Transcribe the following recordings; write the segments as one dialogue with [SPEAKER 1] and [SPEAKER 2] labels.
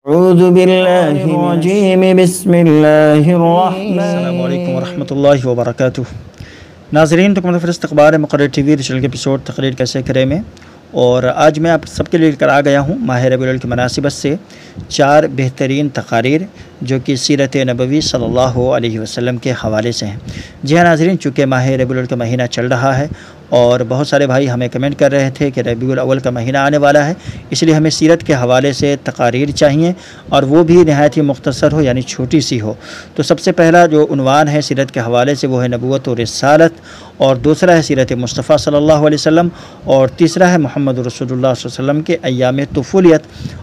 [SPEAKER 1] اعوذ باللہ الرجیم بسم اللہ الرحمن
[SPEAKER 2] السلام علیکم ورحمۃ اللہ وبرکاتہ۔ ناظرین، تو متفر استقبال مقرر ٹی وی ریچنل کے ایپیسوڈ تقریر کیسے کرے میں، اور آج میں آپ سب کے لیے کر آ گیا ہوں ماہ ربیع الاول کی مناسبت سے 4 بہترین تقاریر جو کہ سیرت نبوی صلی اللہ علیہ وسلم کے حوالے سے ہیں۔ جی ہاں ناظرین، چونکہ ماہ ربیع الاول کا مہینہ چل رہا ہے اور بہت سارے بھائی ہمیں کمنٹ کر رہے تھے کہ ربیع الاول کا مہینہ آنے والا ہے، اس لیے ہمیں سیرت کے حوالے سے تقاریر چاہیے اور وہ بھی نہایت ہی مختصر ہو، یعنی چھوٹی سی ہو۔ تو سب سے پہلا جو عنوان ہے سیرت کے حوالے سے وہ ہے نبوت و رسالت، اور دوسرا ہے سیرت مصطفیٰ صلی اللہ علیہ وسلم، اور تیسرا ہے محمد رسول اللہ صلی اللہ علیہ وسلم کے ایام طفولیت،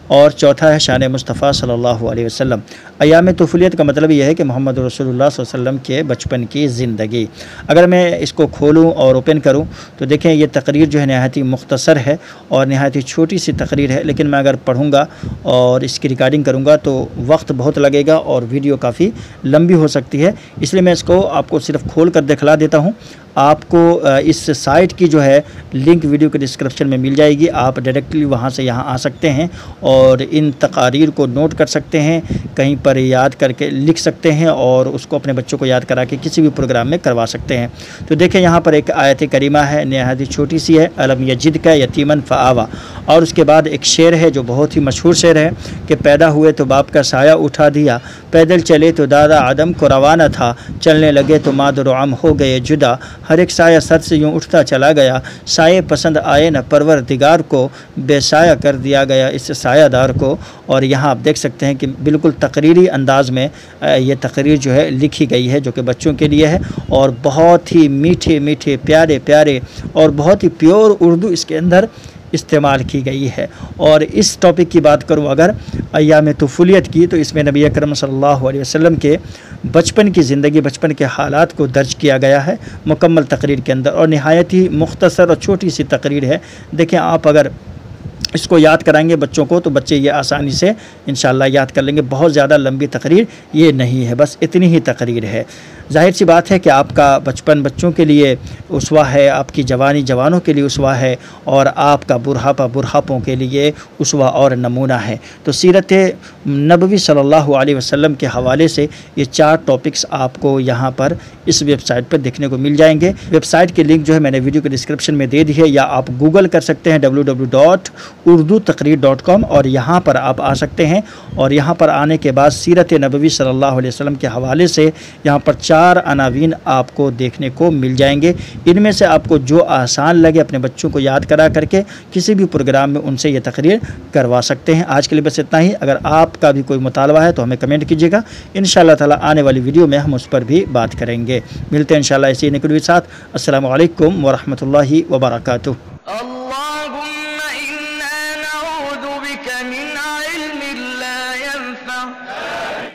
[SPEAKER 2] اور چوتھا ہے شان مصطفیٰ صلی اللہ علیہ وسلم۔ ایام طفولیت کا مطلب یہ ہے کہ محمد رسول اللہ صلی اللہ علیہ وسلم کے بچپن کی زندگی۔ اگر میں اس کو کھولوں اور اوپن کروں تو دیکھیں یہ تقریر جو ہے نہایت ہی مختصر ہے اور نہایت ہی چھوٹی سی تقریر ہے، لیکن میں اگر پڑھوں گا اور اس کی ریکارڈنگ کروں گا تو وقت بہت لگے گا اور ویڈیو کافی لمبی ہو سکتی ہے، اس لیے میں اس کو آپ کو صرف کھول کر دکھلا دیتا ہوں۔ آپ کو اس سائٹ کی جو ہے لنک ویڈیو کے ڈسکرپشن میں مل جائے گی، آپ ڈائریکٹلی وہاں سے یہاں آ سکتے ہیں اور ان تقاریر کو نوٹ کر سکتے ہیں، کہیں پر یاد کر کے لکھ سکتے ہیں اور اس کو اپنے بچوں کو یاد کرا کے کسی بھی پروگرام میں کروا سکتے ہیں۔ تو دیکھیں یہاں پر ایک آیت کریمہ ہے، نہایت ہی چھوٹی سی ہے، الم یجد کا یتیمن فآوا، اور اس کے بعد ایک شعر ہے جو بہت ہی مشہور شعر ہے کہ پیدا ہوئے تو باپ کا سایہ اٹھا دیا، پیدل چلے تو دادا آدم کو روانہ تھا، چلنے لگے تو مادر و عم ہو گئے جدا، ہر ایک سایہ سر سے یوں اٹھتا چلا گیا، سائے پسند آئے نہ پروردگار کو، بے سایہ کر دیا گیا اس سایہ دار کو۔ اور یہاں آپ دیکھ سکتے ہیں کہ بالکل تقریری انداز میں یہ تقریر جو ہے لکھی گئی ہے جو کہ بچوں کے لیے ہے، اور بہت ہی میٹھے میٹھے پیارے پیارے اور بہت ہی پیور اردو اس کے اندر استعمال کی گئی ہے۔ اور اس ٹاپک کی بات کروں اگر ایام طفولیت کی، تو اس میں نبی اکرم صلی اللہ علیہ وسلم کے بچپن کی زندگی، بچپن کے حالات کو درج کیا گیا ہے مکمل تقریر کے اندر، اور نہایت ہی مختصر اور چھوٹی سی تقریر ہے۔ دیکھیں آپ اگر اس کو یاد کرائیں گے بچوں کو تو بچے یہ آسانی سے انشاءاللہ یاد کر لیں گے۔ بہت زیادہ لمبی تقریر یہ نہیں ہے، بس اتنی ہی تقریر ہے۔ ظاہر سی بات ہے کہ آپ کا بچپن بچوں کے لیے اسوہ ہے، آپ کی جوانی جوانوں کے لیے اسوہ ہے، اور آپ کا بڑھاپا بڑھاپوں کے لیے اسوہ اور نمونہ ہے۔ تو سیرت نبوی صلی اللہ علیہ وسلم کے حوالے سے یہ 4 ٹاپکس آپ کو یہاں پر اس ویب سائٹ پر دیکھنے کو مل جائیں گے۔ ویب سائٹ کی لنک جو ہے میں نے ویڈیو کے ڈسکرپشن میں دے دی ہے، یا آپ گوگل کر سکتے ہیں www.urdutaqreer.com، اور یہاں پر آپ آ سکتے ہیں، اور یہاں پر آنے کے بعد سیرت نبوی صلی اللہ علیہ وسلم کے حوالے سے یہاں پر 4 عناوین آپ کو دیکھنے کو مل جائیں گے۔ ان میں سے آپ کو جو آسان لگے اپنے بچوں کو یاد کرا کر کے کسی بھی پروگرام میں ان سے یہ تقریر کروا سکتے ہیں۔ آج کے لیے بس اتنا ہی۔ اگر آپ کا بھی کوئی مطالبہ ہے تو ہمیں کمنٹ کیجیے گا، انشاءاللہ تعالی آنے والی ویڈیو میں ہم اس پر بھی بات کریں گے۔ ملتے ہیں انشاءاللہ اسی نئی ویڈیو کے ساتھ۔ السلام علیکم ورحمۃ اللہ وبرکاتہ۔